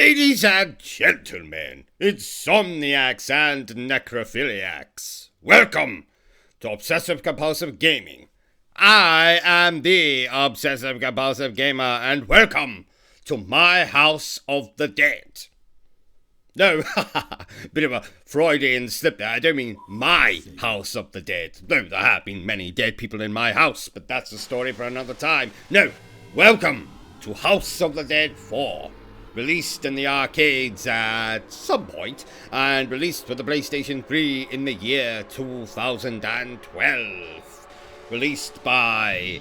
Ladies and gentlemen, insomniacs and necrophiliacs, welcome to Obsessive Compulsive Gaming. I am the Obsessive Compulsive Gamer, and welcome to my House of the Dead. No, bit of a Freudian slip there. I don't mean my House of the Dead. Though there have been many dead people in my house, but that's a story for another time. No, welcome to House of the Dead 4. Released in the arcades at some point, and released for the PlayStation 3 in the year 2012. Released by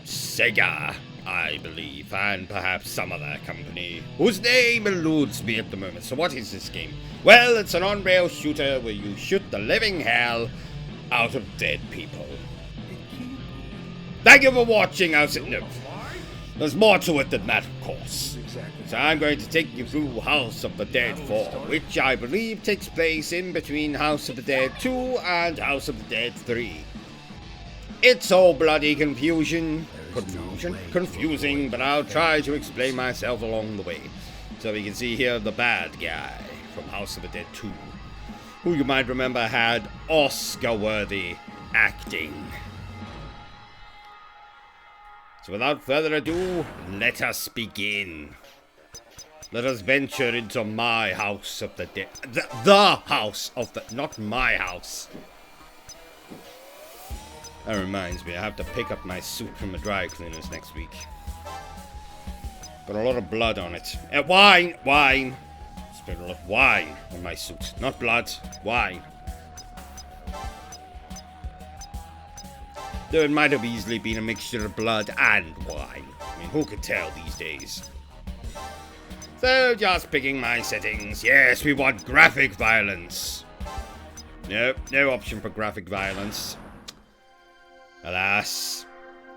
Sega, I believe, and perhaps some other company whose name eludes me at the moment. So what is this game? Well, it's an on-rail shooter where you shoot the living hell out of dead people. Thank you for watching. No, there's more to it than that, of course. So I'm going to take you through House of the Dead 4, which I believe takes place in between House of the Dead 2 and House of the Dead 3. It's all bloody confusing, but I'll try to explain myself along the way. So we can see here the bad guy from House of the Dead 2, who you might remember had Oscar-worthy acting. So without further ado, let us begin. Let us venture into my House of the Dead. The House of the... Not my house. That reminds me, I have to pick up my suit from the dry cleaners next week. Got a lot of blood on it. Wine! Spilled a lot of wine on my suit. Not blood, wine. Though it might have easily been a mixture of blood and wine. I mean, who could tell these days? So, just picking my settings. Yes, we want graphic violence. Nope, no option for graphic violence. Alas.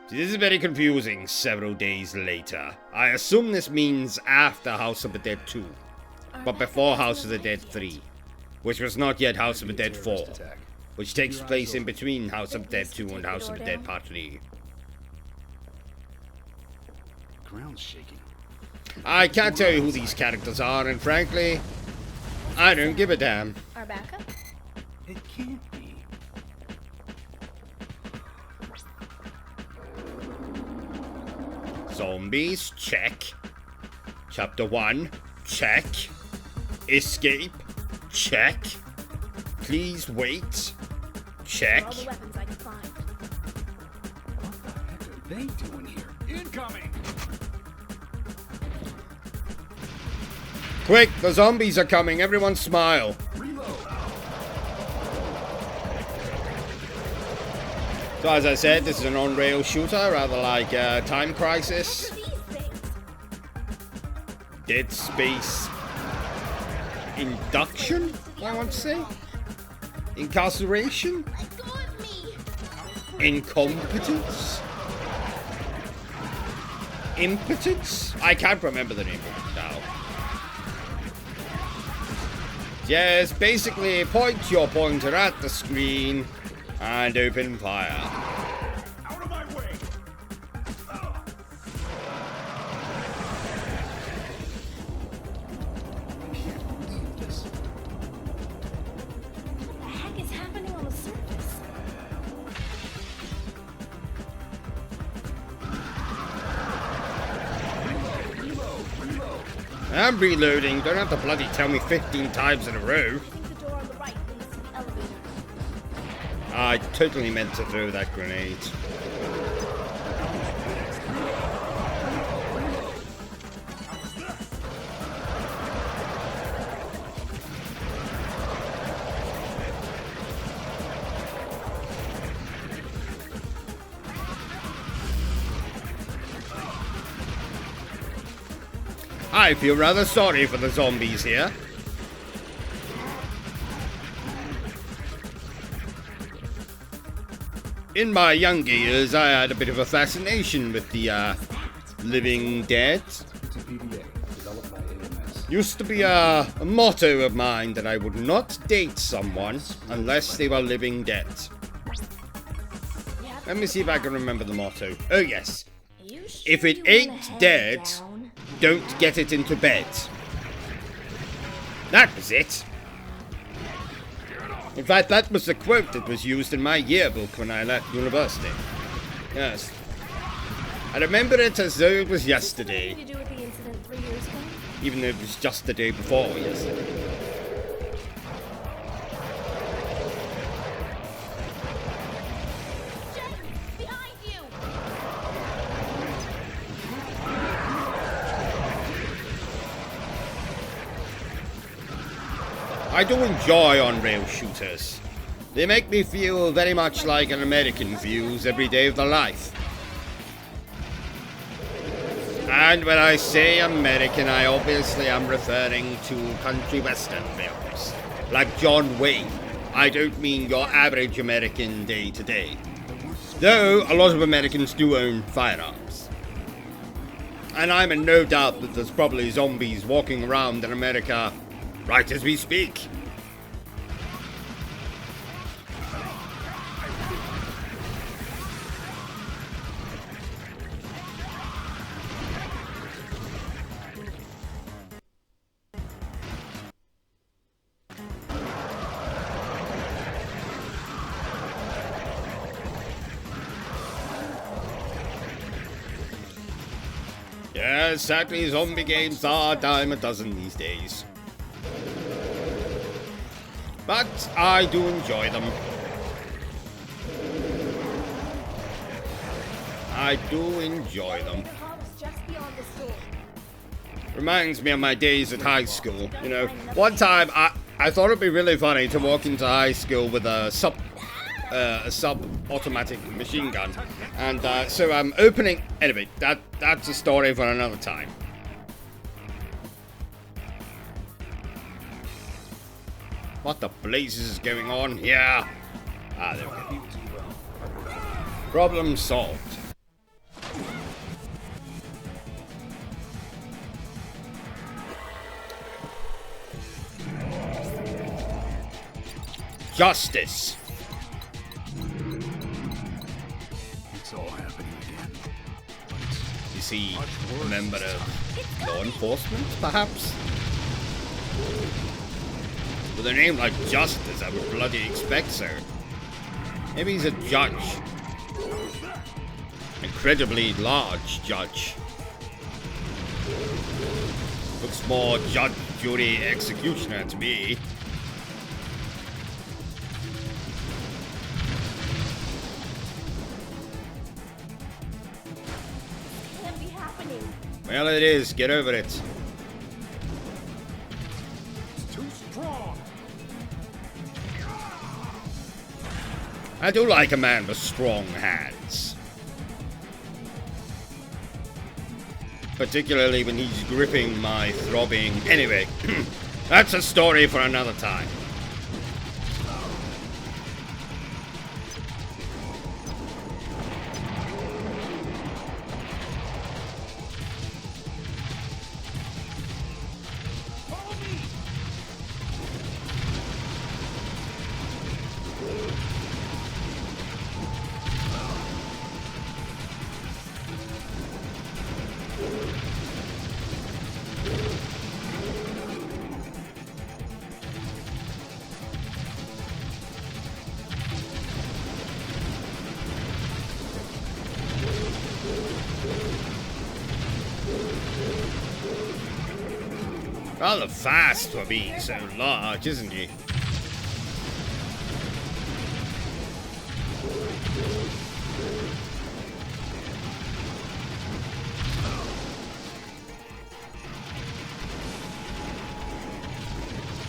See, this is very confusing several days later. I assume this means after House of the Dead 2. But before House of the Dead 3. Which was not yet House of the Dead 4. Which takes place in between House of the Dead 2 and House of the Dead Part 3. Ground's shaking. I can't tell you who these characters are, and frankly, I don't give a damn. Our backup? It can't be. Zombies, check. Chapter 1, check. Escape, check. Please wait, check. All the weapons I can find. What the heck are they doing here? Incoming! Quick, the zombies are coming. Everyone smile. Reload! So as I said, this is an on-rail shooter, rather like Time Crisis. What are these things? Dead Space Induction, I want to say. Incarceration? Let go of me! Incompetence? Impotence? I can't remember the name of it now. Yes, basically point your pointer at the screen and open fire. Out of my way! What the heck is happening on the surface? I'm reloading. Don't have to bloody tell me 15 times in a row. I think the door on the right leads to the elevator. I totally meant to throw that grenade. I feel rather sorry for the zombies here. In my younger years, I had a bit of a fascination with the living dead. It's a PDA, developed by AMS. Used to be a motto of mine that I would not date someone unless they were living dead. Let me see if I can remember the motto. Oh yes. If it ain't dead, don't get it into bed. That was it. In fact, that was the quote that was used in my yearbook when I left university. Yes. I remember it as though it was yesterday. Something to do with the incident 3 years ago? Even though it was just the day before yesterday. Jake, behind you! I do enjoy on-rail shooters. They make me feel very much like an American feels every day of their life. And when I say American, I obviously am referring to country western films, like John Wayne. I don't mean your average American day to day. Though a lot of Americans do own firearms. And I'm in no doubt that there's probably zombies walking around in America right as we speak. Yes, sadly, zombie games are a dime a dozen these days. But I do enjoy them. I do enjoy them. The car was just beyond the store. Reminds me of my days at high school. You know, one time I thought it'd be really funny to walk into high school with a sub-automatic machine gun, and so I'm opening. Anyway, that's a story for another time. What the blazes is going on here? Ah, there we go. Problem solved. Justice. It's all happening again. Is he a member of law enforcement, perhaps? With a name like Justice, I would bloody expect so. Maybe he's a judge. Incredibly large judge. Looks more judge, jury, executioner to me. Can't be happening. Well, it is. Get over it. It's too strong. I do like a man with strong hands. Particularly when he's gripping my throbbing... Anyway, that's a story for another time. Rather fast for being so large, isn't he?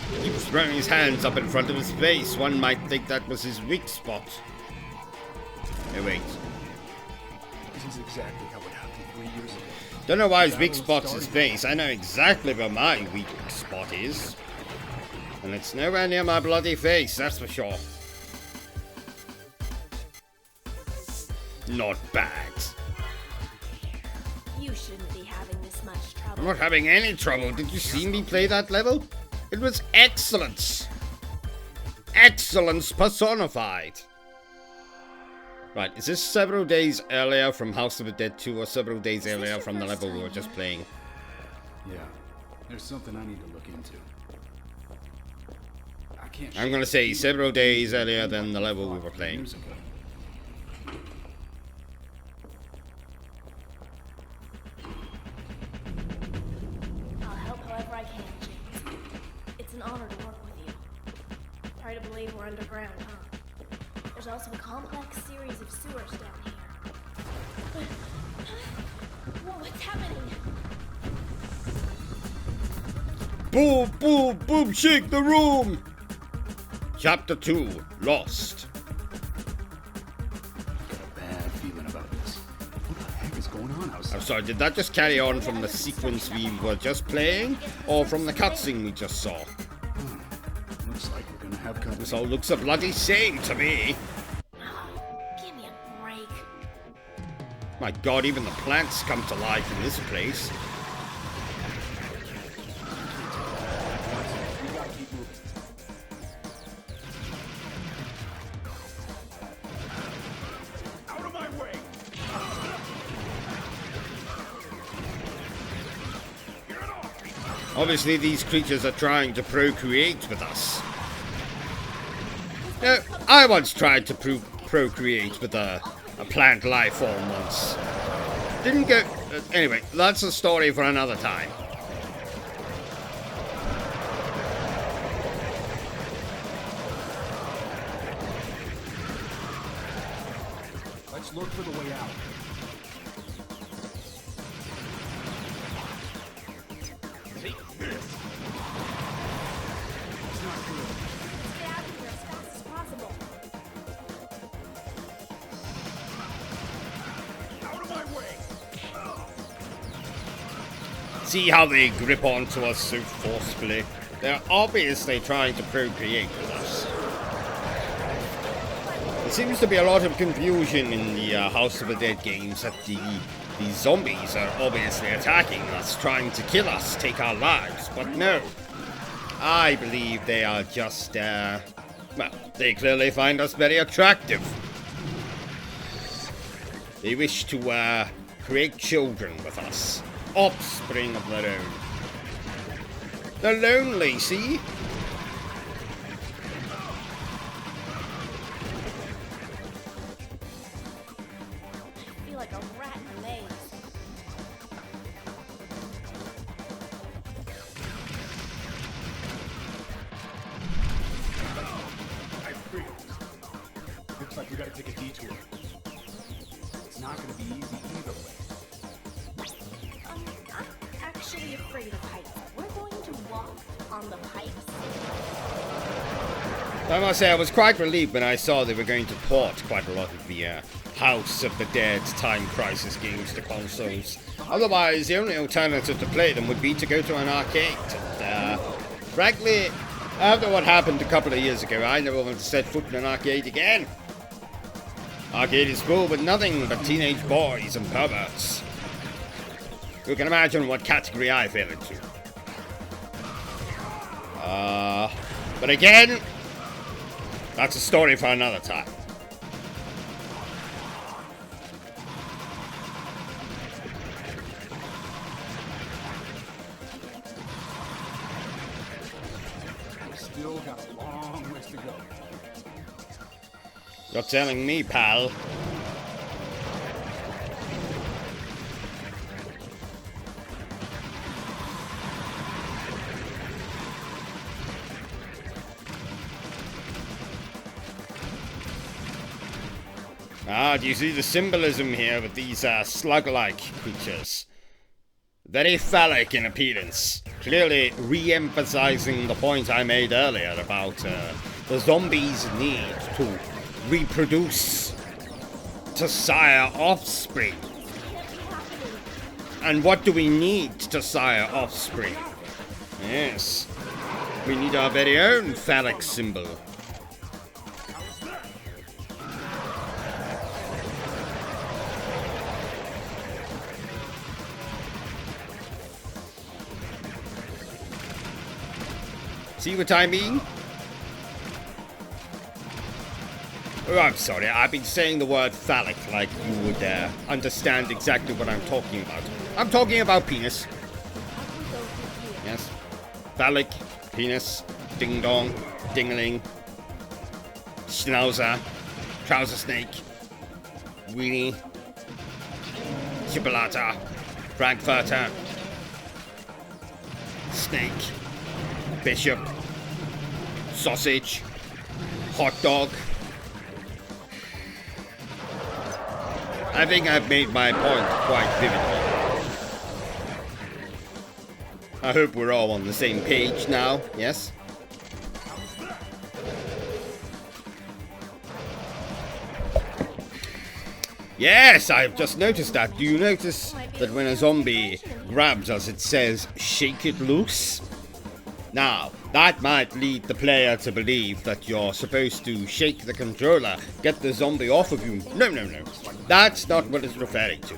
He keeps throwing his hands up in front of his face. One might think that was his weak spot. Oh, wait. This is exactly how it happened 3 years ago. Don't know why his weak spot's his face. I know exactly where my weak spot is. And it's nowhere near my bloody face, that's for sure. Not bad. You shouldn't be having this much trouble. I'm not having any trouble. Did you see me play that level? It was excellence. Excellence personified. Right, is this several days earlier from House of the Dead 2 or several days earlier from the level we were just playing? Yeah, there's something I need to look into. can't. I'm gonna say several days earlier than the level we were playing. Years ago. I'll help however I can, James. It's an honor to work with you. Hard to believe we're underground, huh? There's also a complex series of sewers down here. Whoa, what's happening? Boom, boom, boom, shake the room! Chapter 2, Lost. Got a bad feeling about this. What the heck is going on outside? I'm sorry, did that just carry on from the sequence we were just playing? Or from the cutscene we just saw? Looks like we're gonna have company. This all looks a bloody same to me. Give me a break. My god, even the plants come to life in this place. We gotta keep moving. Out of my way! Obviously, these creatures are trying to procreate with us. Now, I once tried to procreate with a plant life form once. Didn't go... anyway, that's a story for another time. Let's look for the way out. See? It's not good. Get out of here as fast as possible. Out of my way! See how they grip onto us so forcefully? They're obviously trying to procreate with us. There seems to be a lot of confusion in the House of the Dead games that these zombies are obviously attacking us, trying to kill us, take our lives. But no, I believe they are just, well, they clearly find us very attractive. They wish to create children with us, offspring of their own. They're lonely, see? I feel like a rat in a maze. I agree. Looks like we gotta take a detour. It's not gonna be easy either way. I'm actually afraid of heights. We're going to walk on the pipes. I must say, I was quite relieved when I saw they were going to port quite a lot of the House of the Dead Time Crisis games to consoles. Otherwise, the only alternative to play them would be to go to an arcade. And, frankly, after what happened a couple of years ago, I never want to set foot in an arcade again. Arcade is full with nothing but teenage boys and perverts. You can imagine what category I fell into. But again, that's a story for another time. Still got a long ways to go. You're telling me, pal. Do you see the symbolism here with these slug-like creatures? Very phallic in appearance. Clearly re-emphasizing the point I made earlier about the zombies' need to reproduce, to sire offspring. And what do we need to sire offspring? Yes, we need our very own phallic symbol. See what I mean? Oh, I'm sorry, I've been saying the word phallic like you would understand exactly what I'm talking about. I'm talking about penis. Yes. Phallic, penis, ding dong, Dingaling, Schnauzer, Trouser Snake, Weenie, Chipolata, Frankfurter, Snake, Bishop, Sausage, Hot Dog. I think I've made my point quite vividly. I hope we're all on the same page now, yes? Yes, I've just noticed that. Do you notice that when a zombie grabs us, it says, shake it loose? Now, that might lead the player to believe that you're supposed to shake the controller, get the zombie off of you. No, no, no. That's not what it's referring to.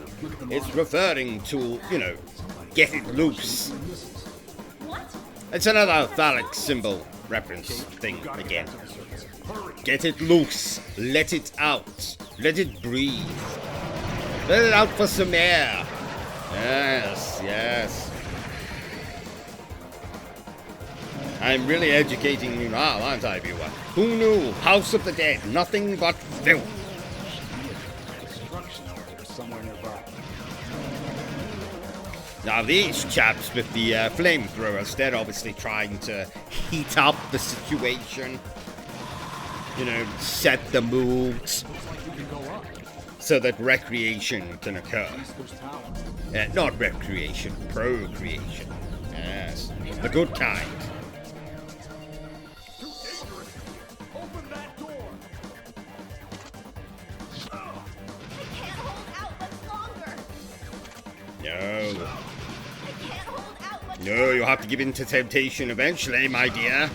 It's referring to, you know, get it loose. It's another phallic symbol reference thing again. Get it loose. Let it out. Let it breathe. Let it out for some air. Yes, yes. I'm really educating you now, aren't I, viewer? Who knew? House of the Dead, nothing but filth. Now these chaps with the flamethrowers, they're obviously trying to heat up the situation. You know, set the moods so that recreation can occur. Not recreation, procreation. Yes, the good kind. No. No, you'll have to give in to temptation eventually, my dear.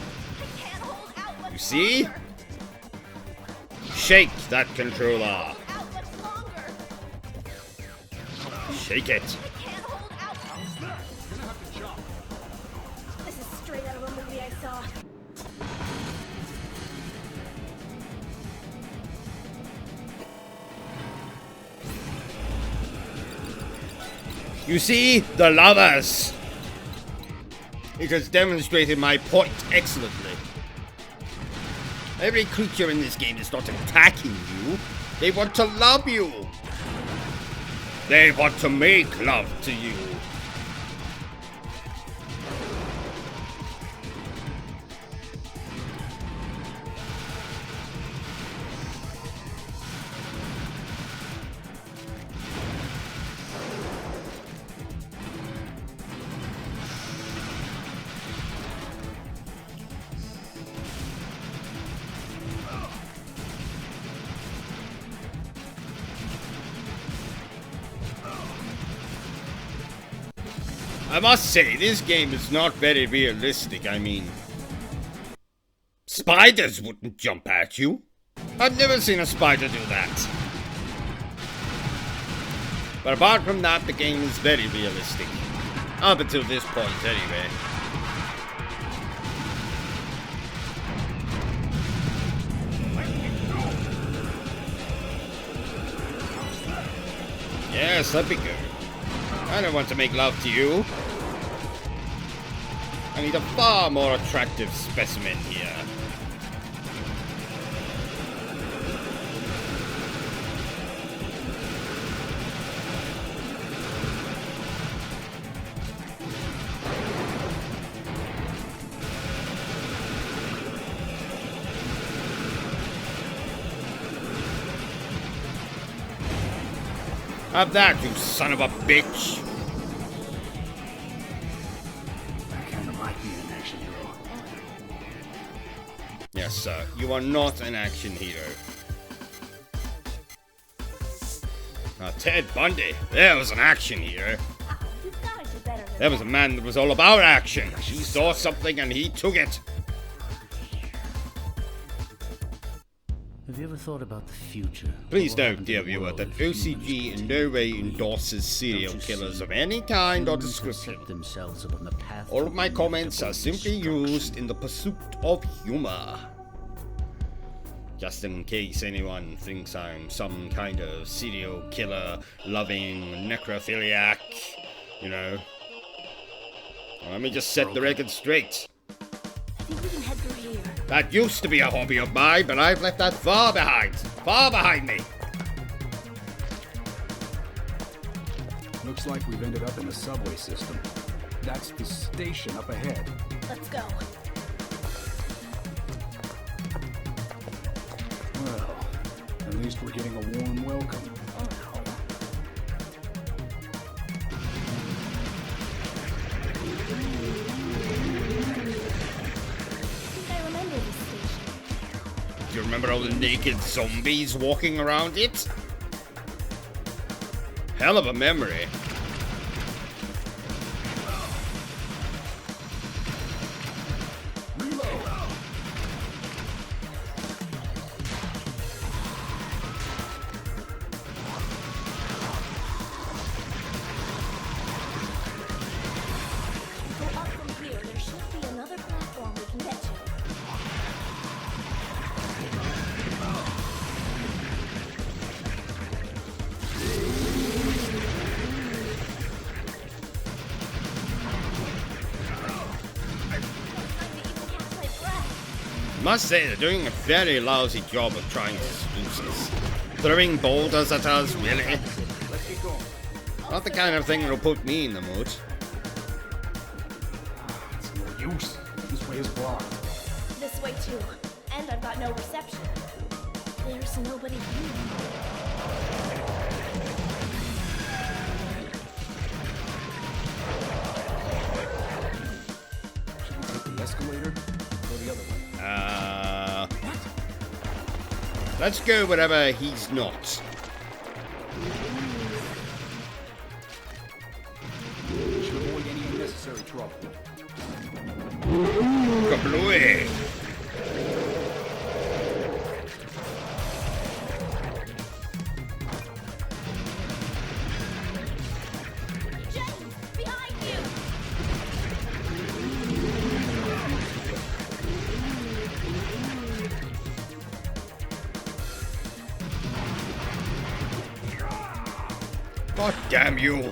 You see? Shake that controller. Shake it. This is straight out of a movie I saw. You see? The lovers. It has demonstrated my point excellently. Every creature in this game is not attacking you. They want to love you. They want to make love to you. I must say, this game is not very realistic. I mean, spiders wouldn't jump at you. I've never seen a spider do that. But apart from that, the game is very realistic. Up until this point, anyway. Yes, that'd be good. I don't want to make love to you. I need a far more attractive specimen here. Have that, you son of a bitch! Yes, sir. You are not an action hero. Ted Bundy. There was an action hero. You've got to do better than There was a man that was all about action. He saw something and he took it. Have you ever thought about the future? Please note, dear viewer, that O.C.G. in no way endorses serial killers of any kind or description. All of my comments are simply used in the pursuit of humor. Just in case anyone thinks I'm some kind of serial killer loving necrophiliac, you know. Let me just set the record straight. I think we can head through here. That used to be a hobby of mine, but I've left that far behind. Far behind me. Looks like we've ended up in the subway system. That's the station up ahead. Let's go. Well, at least we're getting a warm welcome. I remember this station. Do you remember all the naked zombies walking around it? Hell of a memory. Go up from here. There should be another platform we can get to. Must say they're doing a very lousy job of trying to seduce us. Throwing boulders at us, really? Let's get going. Not the kind of thing that'll put me in the mood. It's no use. This way is blocked. This way too. And I've got no reception. There's nobody here. Should we take the escalator or go the other way? Let's go wherever he's not. Should avoid any unnecessary trouble. Kablooey! James, behind you! God damn you!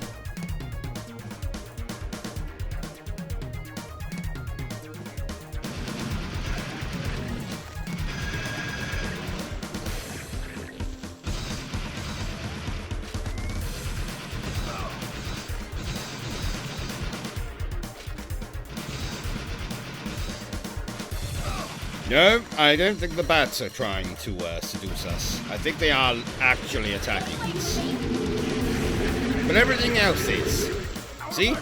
No, I don't think the bats are trying to seduce us. I think they are actually attacking us. But everything else is. See?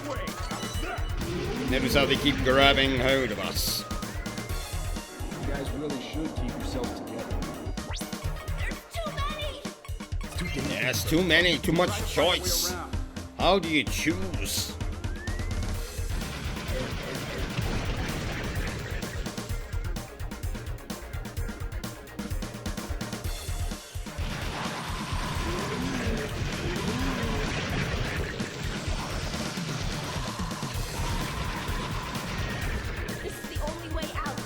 Notice how they keep grabbing hold of us. You guys really should keep yourselves together. There's too many! It's too dangerous. Yes, too many, too much Way choice. around. How do you choose? This is the only way out.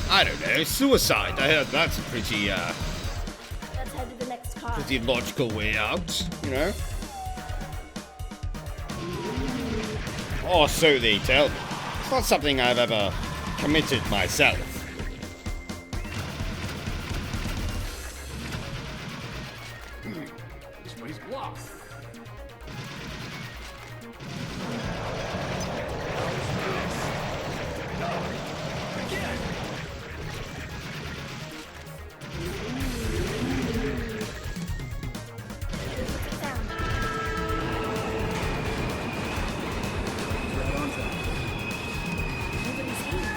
I don't know, suicide. I heard that's a pretty, Let's head to the next car. pretty logical way out, you know? Or so they tell me. It's not something I've ever committed myself. This way's blocked. Right on time. Nobody's here.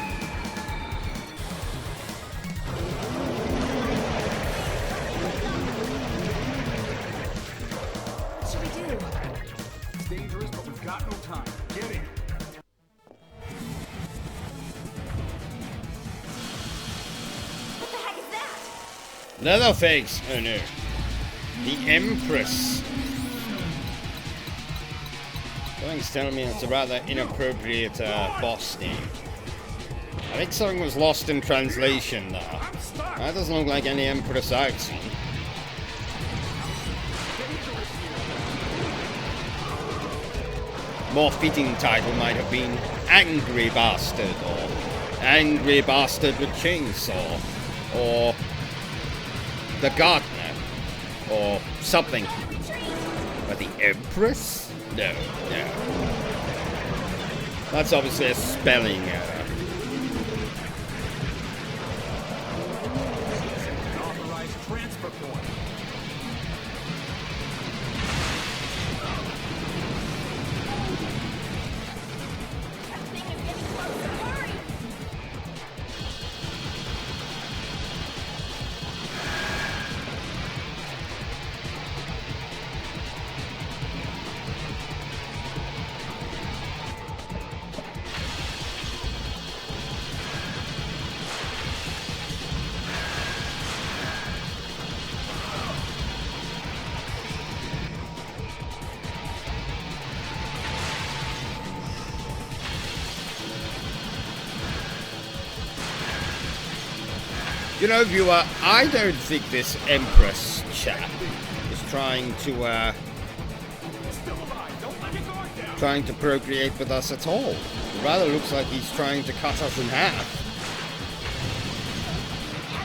What should we do? It's dangerous, but we've got no time. Get in. What the heck is that? Leatherface! Oh no. The Empress. Something's telling me it's a rather inappropriate boss name. I think something was lost in translation there. That doesn't look like any Empress I've seen. more fitting title might have been Angry Bastard, or Angry Bastard with Chainsaw, or The Gardener, or something. But the Empress? No, no. That's obviously a spelling error. Authorized transfer point. That thing is getting closer. Hurry! You know, viewer, I don't think this Empress chap is trying to, Still alive. Don't let your guard down. trying to procreate with us at all. It rather looks like he's trying to cut us in half.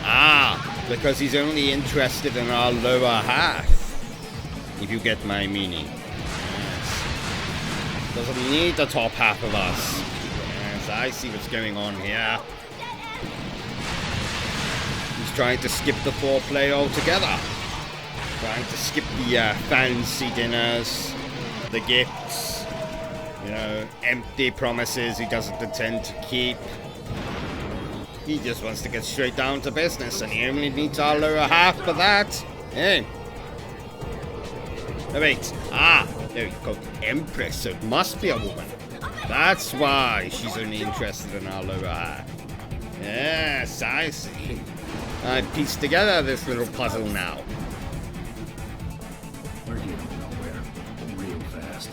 Ah, because he's only interested in our lower half. If you get my meaning. Yes. Doesn't need the top half of us. Yes, I see what's going on here. He's trying to skip the foreplay altogether. Trying to skip the fancy dinners, the gifts, you know, empty promises he doesn't intend to keep. He just wants to get straight down to business, and he only needs our lower half for that. Hey. Oh, wait. Ah, there you go. Empress, so it must be a woman. That's why she's only interested in our lower half. Yes, I see. I pieced together this little puzzle now. We're getting nowhere. Real fast.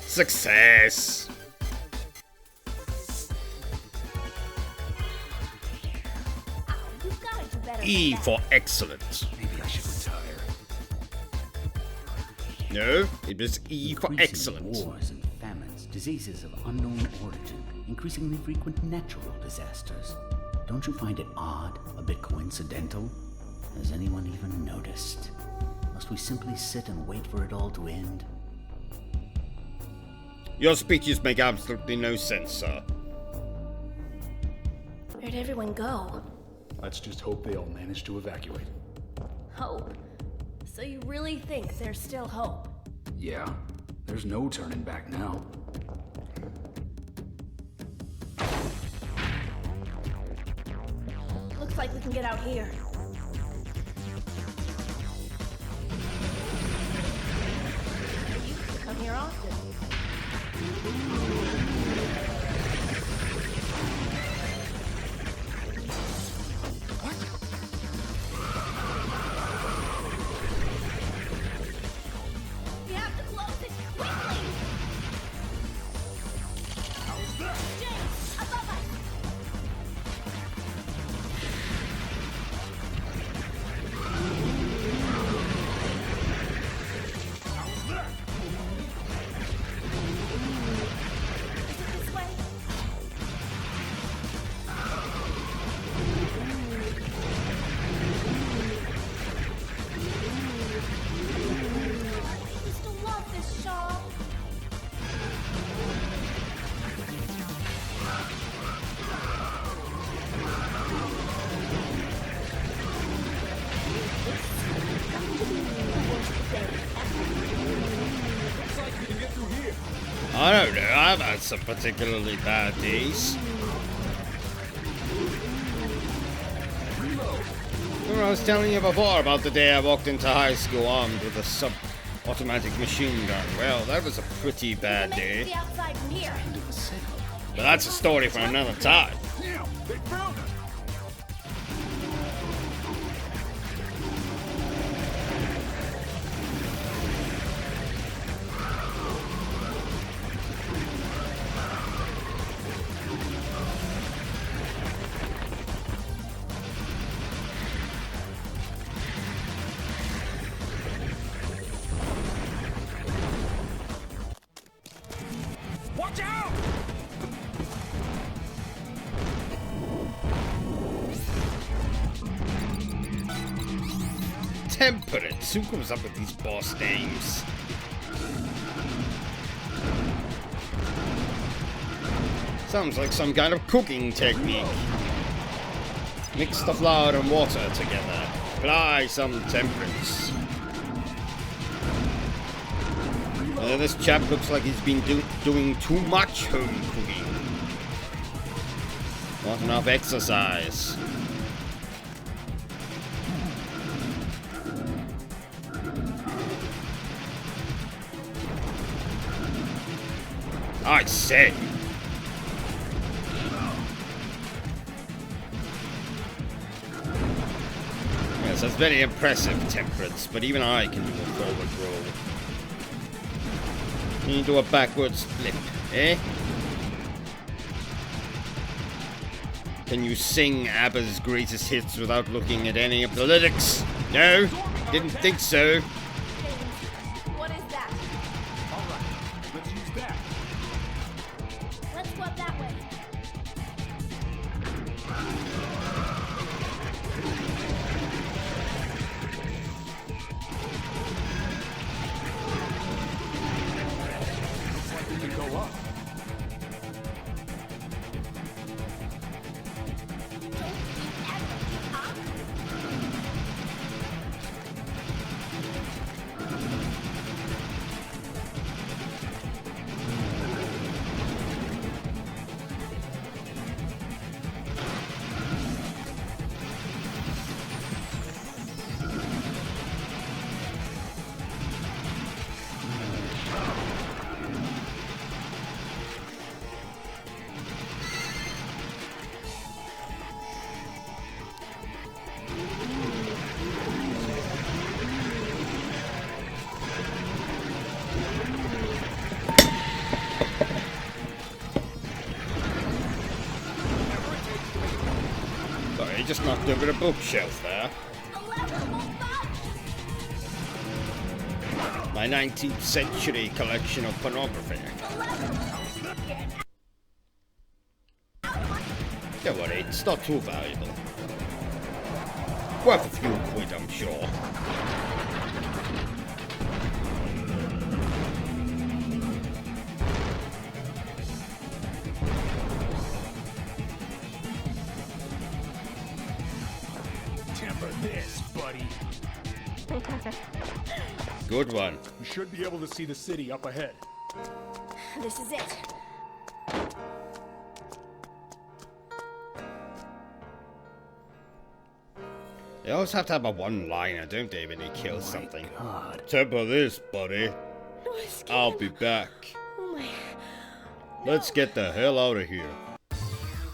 Success! You've got to do better. E than for that. excellent. Maybe I should retire. No, it was E for Increasing excellent. Wars and famines, diseases of unknown origin, increasingly frequent natural disasters. Don't you find it odd, a bit coincidental? Has anyone even noticed? Must we simply sit and wait for it all to end? Your speeches make absolutely no sense, sir. Where'd everyone go? Let's just hope they all manage to evacuate. Hope. So you really think there's still hope? Yeah, there's no turning back now. Looks like we can get out here. You used to come here often. We have to close it quickly! James, above us! This way. I used to love this shop. I don't know, I've had some particularly bad days. Remember I was telling you before about the day I walked into high school armed with a sub-automatic machine gun. Well, that was a pretty bad Make it to day. the outside from here. But that's a story for another time. Now, they found us! Temperance. Who comes up with these boss names? Sounds like some kind of cooking technique. Mix the flour and water together. Apply some temperance. This chap looks like he's been doing too much home cooking. Not enough exercise. I say. Yes, that's very impressive, Temperance, but even I can do a forward roll. Can you do a backwards flip, eh? Can you sing ABBA's greatest hits without looking at any of the lyrics? No? Didn't think so. What is that? Alright, let's use that. Let's swap that way. Looks like we can go up. Sorry, just knocked over a bookshelf there. My 19th century collection of pornography. Don't worry, it's not too valuable. Worth a few quid, I'm sure. Temper this, buddy. Good one. We should be able to see the city up ahead. This is it. They always have to have a one-liner, don't they, when they kill something? God. Temper this, buddy. I'll be back. Oh my. Let's get the hell out of here.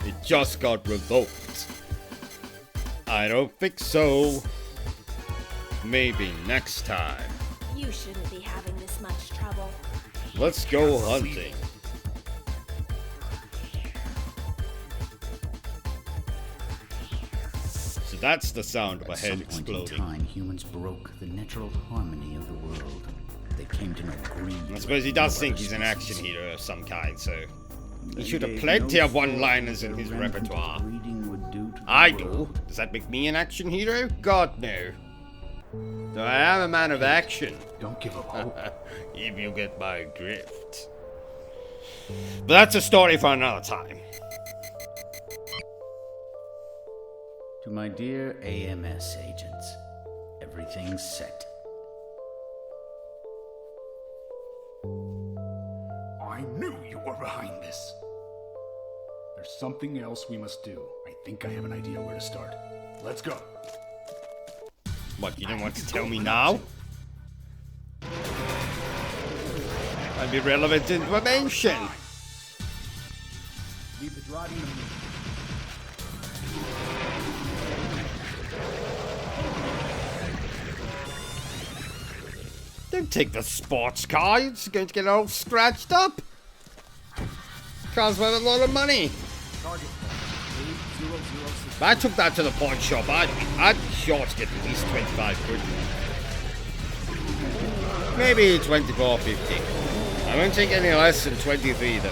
It just got revoked. I don't think so. Maybe next time. You shouldn't be having this much trouble. Let's go hunting. So that's the sound of a At head some point in exploding. time, humans broke the natural harmony of the world. They came to know greed. I suppose he does think he's an action hero of some kind, so he should have plenty of one-liners in his repertoire. I do. Does that make me an action hero? God, no. Though I am a man of action, Don't give up hope. if you get my drift. But that's a story for another time. To my dear AMS agents, everything's set. I knew you were behind this. There's something else we must do. I think I have an idea where to start. Let's go. What, you don't want to tell me now? Might be relevant information. Leave the driving to me. Don't take the sports car, it's going to get all scratched up. Car's worth a lot of money. Target 8006. If I took that to the pawn shop, I'd be sure to get at least 25 quid. Maybe 24.50. I won't take any less than 23 though.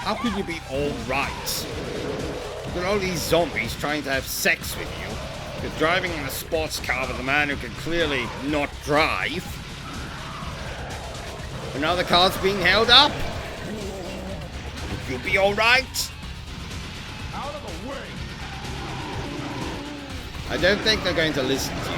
How could you be alright? With all these zombies trying to have sex with you. You're driving in a sports car with a man who can clearly not drive. And now the car's being held up. Would you be alright? Out of the way! I don't think they're going to listen to you.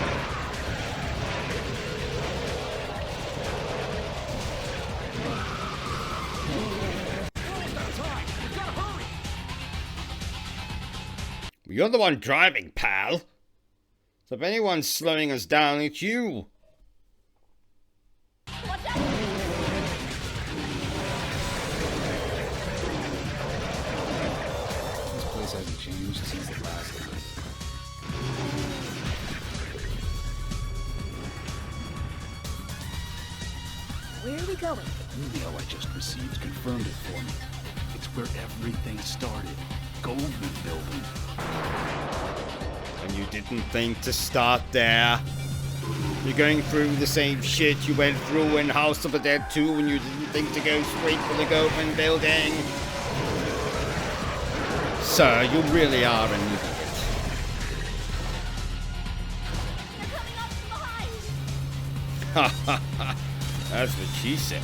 You're the one driving, pal. So if anyone's slowing us down, it's you. This place hasn't changed since the last time. Where are we going? The email I just received confirmed it for me. It's where everything started. Goldman Building. And you didn't think to start there. You're going through the same shit you went through in House of the Dead 2 and you didn't think to go straight for the Goldman Building. Sir, you really are an idiot. They're coming up from behind! Ha ha ha. That's what she said.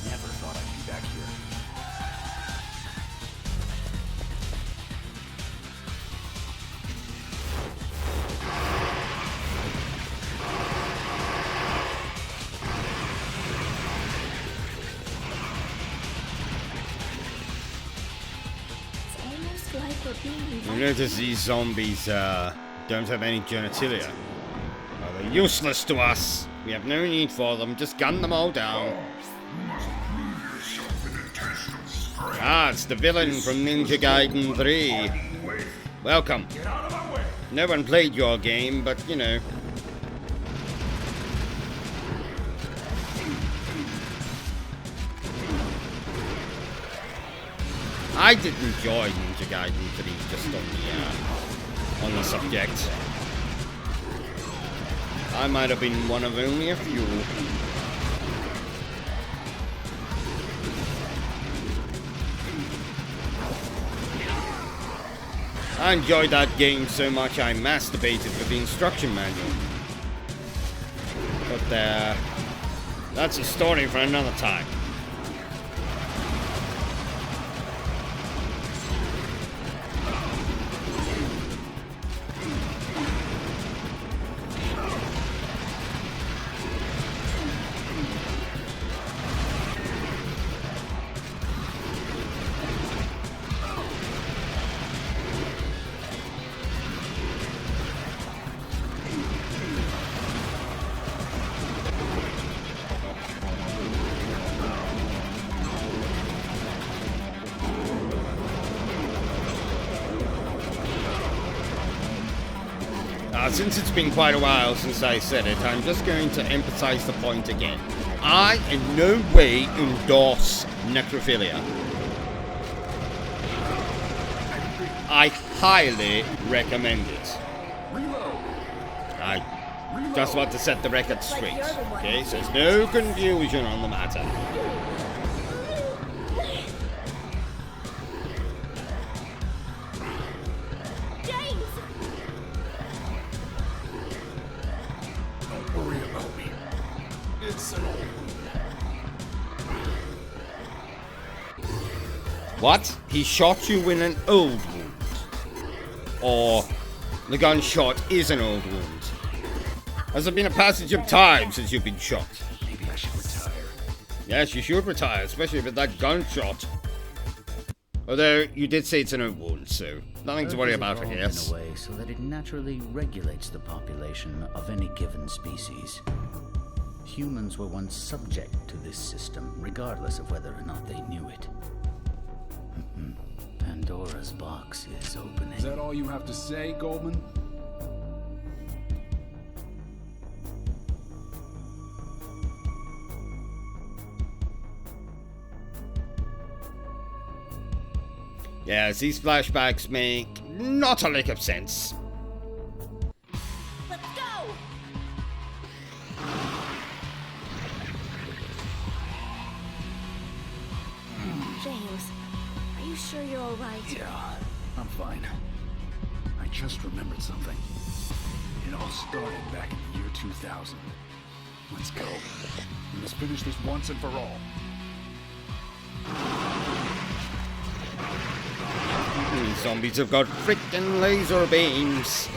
Never thought I'd be back here. It's almost like we're being You invited. notice these zombies don't have any genitalia. They're useless to us. We have no need for them. Just gun them all down. Ah, it's the villain from Ninja Gaiden 3. Welcome. No one played your game, but you know. I did enjoy Ninja Gaiden 3 just on the subject. I might have been one of only a few. I enjoyed that game so much I masturbated with the instruction manual. But that's a story for another time. Since it's been quite a while since I said it, I'm just going to emphasize the point again. I in no way endorse necrophilia. I highly recommend it. I just want to set the record straight, okay? So there's no confusion on the matter. Worry about me. It's an old What? He shot you in an old wound? Or the gunshot is an old wound? Has there been a passage of time since you've been shot? Maybe I should retire. Yes, you should retire, especially with that gunshot. Although, you did say it's an old wound, so nothing to worry about, I guess. In a way so that it naturally regulates the population of any given species. Humans were once subject to this system, regardless of whether or not they knew it. Pandora's box is opening. Is that all you have to say, Goldman? Yes, these flashbacks make not a lick of sense. Let's go! James, are you sure you're alright? Yeah, I'm fine. I just remembered something. It all started back in the year 2000. Let's go. We must finish this once and for all. These zombies have got freaking laser beams.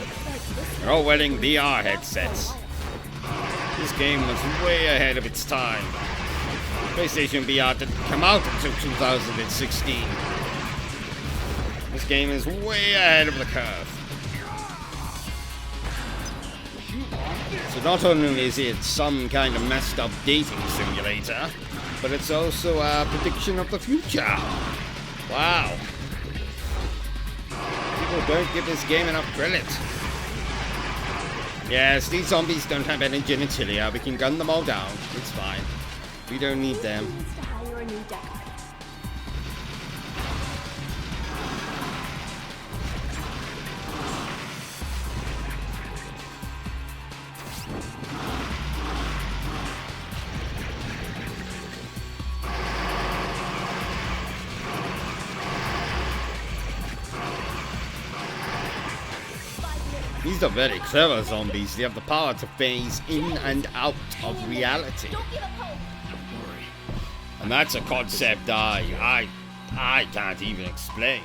They're all wearing VR headsets. This game was way ahead of its time. PlayStation VR didn't come out until 2016. This game is way ahead of the curve. So not only is it some kind of messed up dating simulator, but it's also a prediction of the future. Wow. People don't give this game enough credit. Yes, these zombies don't have any genitalia. We can gun them all down. It's fine. We don't need them. Who needs to hire a new decorator? These are very clever zombies. They have the power to phase in and out of reality. Don't give up hope! Don't worry. And that's a concept I can't even explain.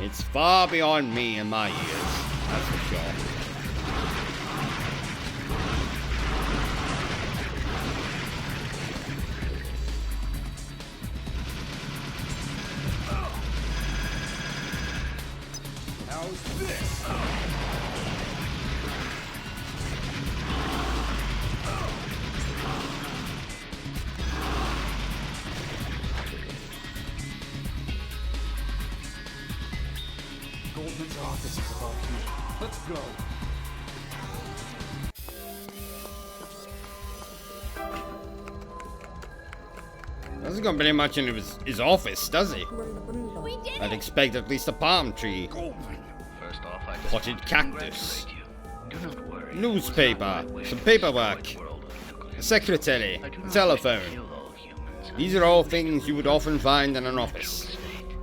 It's far beyond me and my years, that's for sure. How's this? Goldman's office is about here. Let's go. Doesn't go very much into his office, does he? We did I'd it! expect at least a palm tree, First off, I just potted want to cactus, congratulate you. Do not worry. newspaper, It was not my wish some to paperwork, destroy the world with nuclear a secretary, I do a not telephone. wish to kill all humans. These are all things you would often find in an office.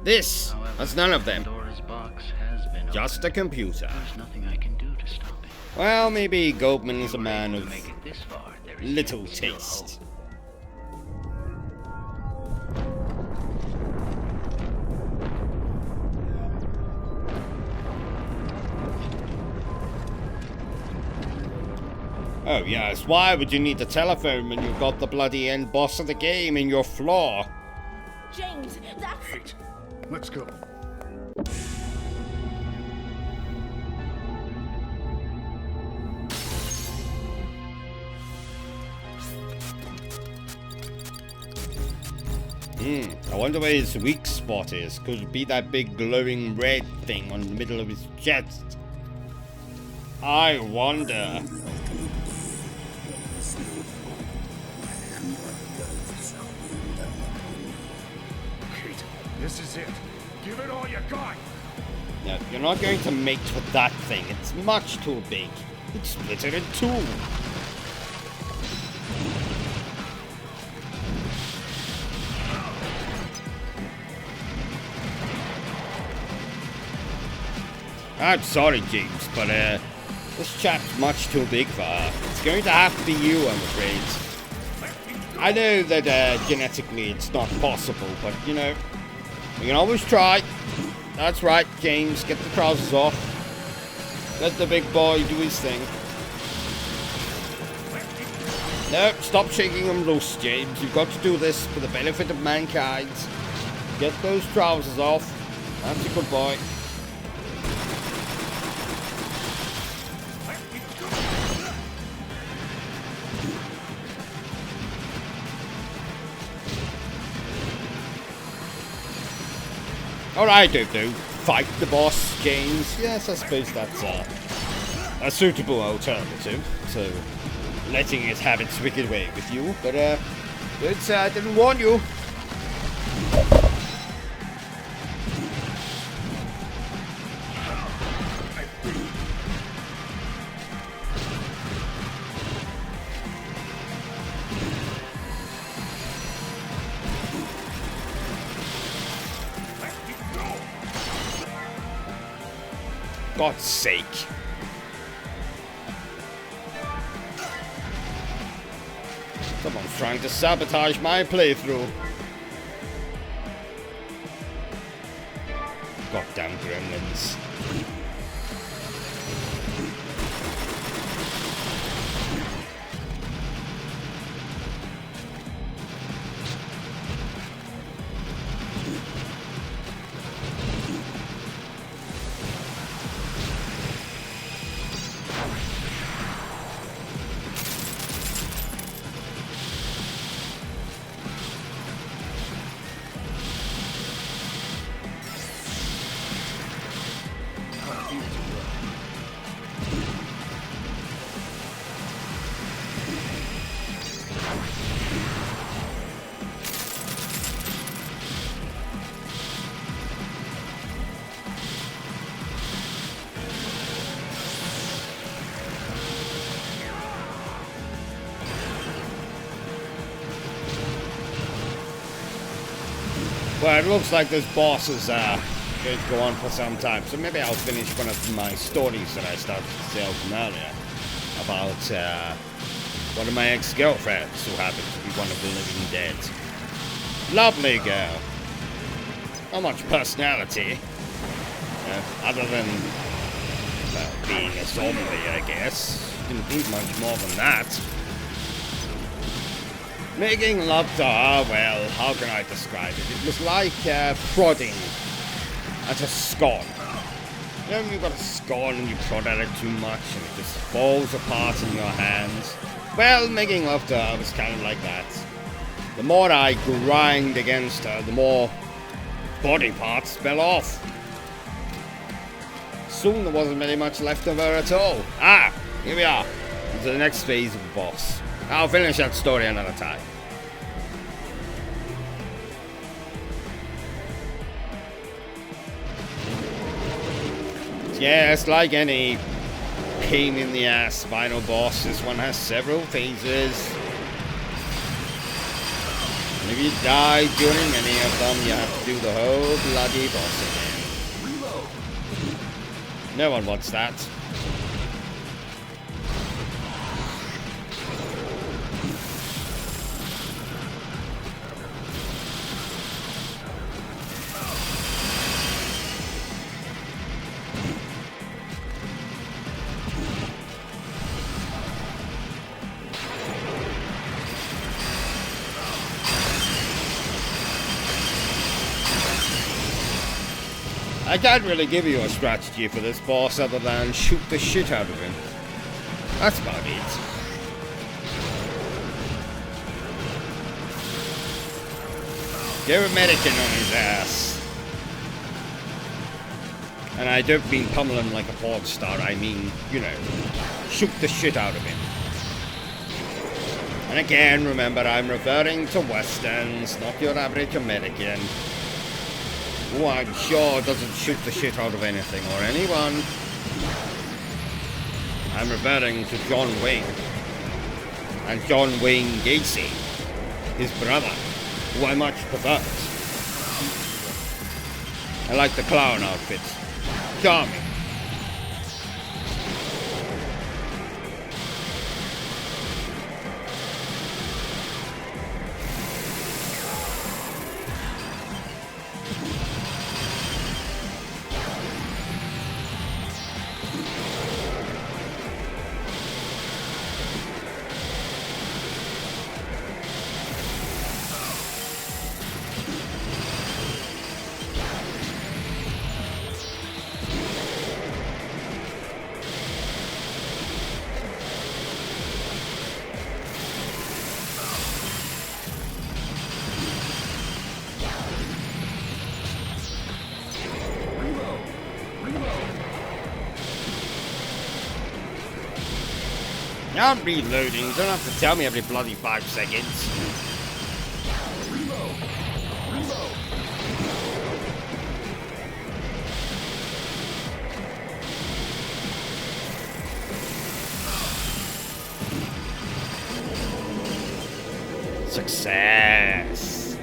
This, However, that's none of them. Pandora's box has been Just a opened. computer. There's nothing I can do to stop it. Well, maybe Goldman is a If you were man able of to make it this far, there is little yet still taste. hope. Oh yes, why would you need the telephone when you've got the bloody end boss of the game in your floor? James, that's... Wait. Let's go. I wonder where his weak spot is. Could it be that big glowing red thing on the middle of his chest? I wonder. Kate, this is it. Give it all you got. No, you're not going to mate with that thing. It's much too big. It's split it in two. I'm sorry, James, but this chap's much too big for her. It's going to have to be you, I'm afraid. I know that genetically it's not possible, but you know, we can always try. That's right, James, get the trousers off. Let the big boy do his thing. No, stop shaking them loose, James. You've got to do this for the benefit of mankind. Get those trousers off. That's a good boy. Alright, do. Fight the boss, James. Yes, I suppose that's a suitable alternative to letting it have its wicked way with you. But, didn't warn you. God's sake. Someone's trying to sabotage my playthrough. Goddamn gremlins. Well, it looks like this boss is going to go on for some time, so maybe I'll finish one of my stories that I started to tell from earlier about one of my ex-girlfriends who happens to be one of the living dead. Lovely girl. Not much personality, other than, well, being a zombie, I guess. Didn't need much more than that. Making love to her, well, how can I describe it? It was like prodding at a scone. You know when you've got a scone and you prod at it too much and it just falls apart in your hands? Well, making love to her was kind of like that. The more I grind against her, the more body parts fell off. Soon there wasn't very much left of her at all. Ah, here we are. Into the next phase of the boss. I'll finish that story another time. Yes, like any pain in the ass final boss, this one has several phases. And if you die during any of them, you have to do the whole bloody boss again. No one wants that. I can't really give you a strategy for this boss other than shoot the shit out of him. That's about it. Give a American on his ass. And I don't mean pummel him like a porn star, I mean, you know, shoot the shit out of him. And again, remember, I'm referring to Westerns, not your average American. Who I'm sure doesn't shoot the shit out of anything or anyone. I'm referring to John Wayne. And John Wayne Gacy, his brother, who I much prefer. I like the clown outfit. Charming. I'm reloading, you don't have to tell me every bloody 5 seconds. Success.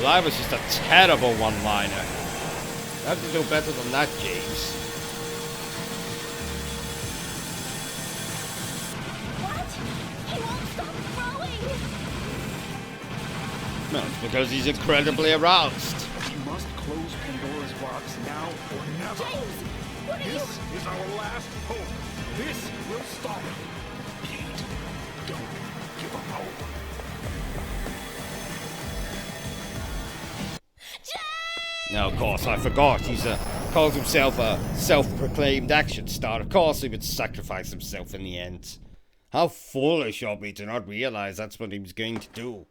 That was just a terrible one-liner. You have to do better than that, James. What? He won't stop throwing! No, it's because he's incredibly aroused. We must close Pandora's box now or never. James! What are you... This is our last hope. This will stop it. Pete, don't give up hope. Now, of course, I forgot. He calls himself a self-proclaimed action star. Of course he would sacrifice himself in the end. How foolish of me to not realize that's what he was going to do.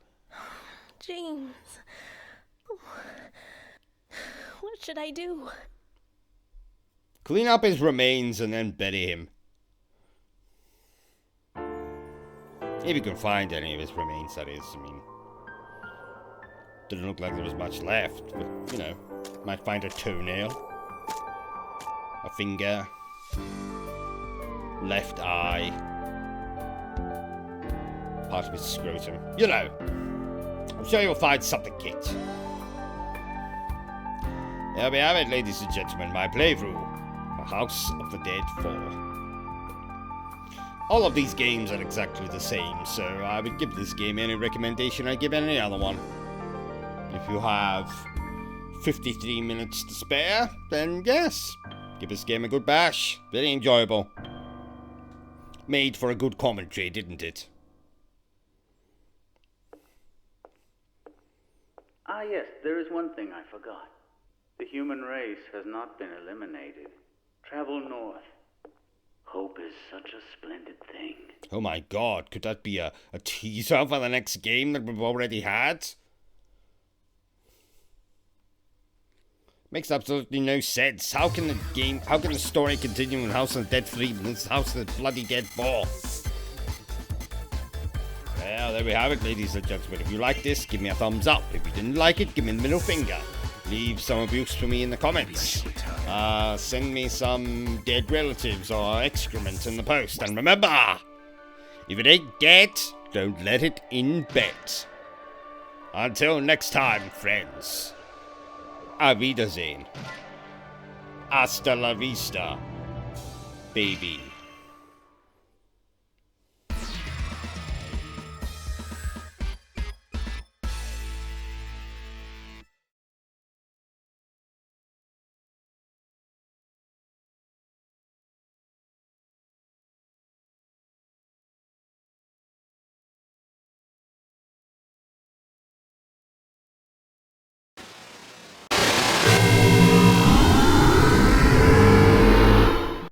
James... What should I do? Clean up his remains and then bury him. If you can find any of his remains, that is. I mean, didn't look like there was much left, but, you know, might find a toenail, a finger, left eye, part of his scrotum. You know, I'm sure you'll find something, Kit. There we have it, ladies and gentlemen, my playthrough. House of the Dead 4. All of these games are exactly the same, so I would give this game any recommendation I'd give any other one. If you have 53 minutes to spare, then yes, give this game a good bash. Very enjoyable. Made for a good commentary, didn't it? Ah, yes, there is one thing I forgot. The human race has not been eliminated. Travel north. Hope is such a splendid thing. Oh my god, could that be a teaser for the next game that we've already had? Makes absolutely no sense. How can the story continue in House of the Dead 3 when this House of the Bloody Dead 4? Well, there we have it, ladies and gentlemen. If you like this, give me a thumbs up. If you didn't like it, give me the middle finger. Leave some abuse for me in the comments. Send me some dead relatives or excrement in the post. And remember, if it ain't dead, don't let it in bed. Until next time, friends. Auf Wiedersehen. Hasta la vista, baby.